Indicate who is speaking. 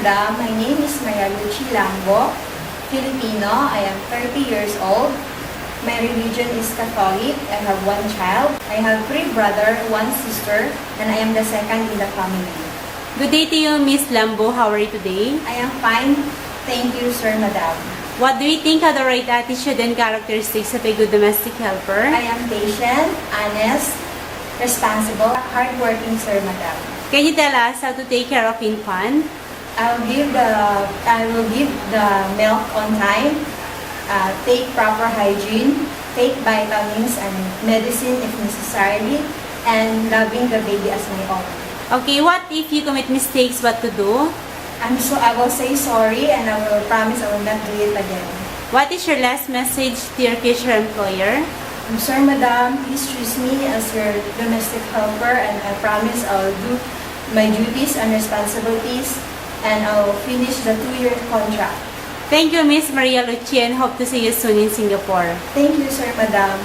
Speaker 1: Madam. My name is Maria Lucy Lambo, Filipino. I am 30 years old. My religion is Catholic. I have one child. I have 3 brothers, 1 sister, and I am the second in the family.
Speaker 2: Good day to you, Miss Lambo. How are you today?
Speaker 1: I am fine. Thank you, Sir Madam.
Speaker 2: What do you think are the right attitude and characteristics of a good domestic helper?
Speaker 1: I am patient, honest, responsible, hardworking, Sir Madam.
Speaker 2: Can you tell us how to take care of infant?
Speaker 1: I will give the milk on time, take proper hygiene, take vitamins and medicine if necessary, and loving the baby as my own.
Speaker 2: Okay, what if you commit mistakes, what to do?
Speaker 1: I will say sorry and I will promise I will not do it again.
Speaker 2: What is your last message to your future employer?
Speaker 1: Sir Madam, please choose me as your domestic helper and I promise I will do my duties and responsibilities and I will finish the 2-year contract.
Speaker 2: Thank you, Miss Maria Lucia, and hope to see you soon in Singapore.
Speaker 1: Thank you, Sir Madam.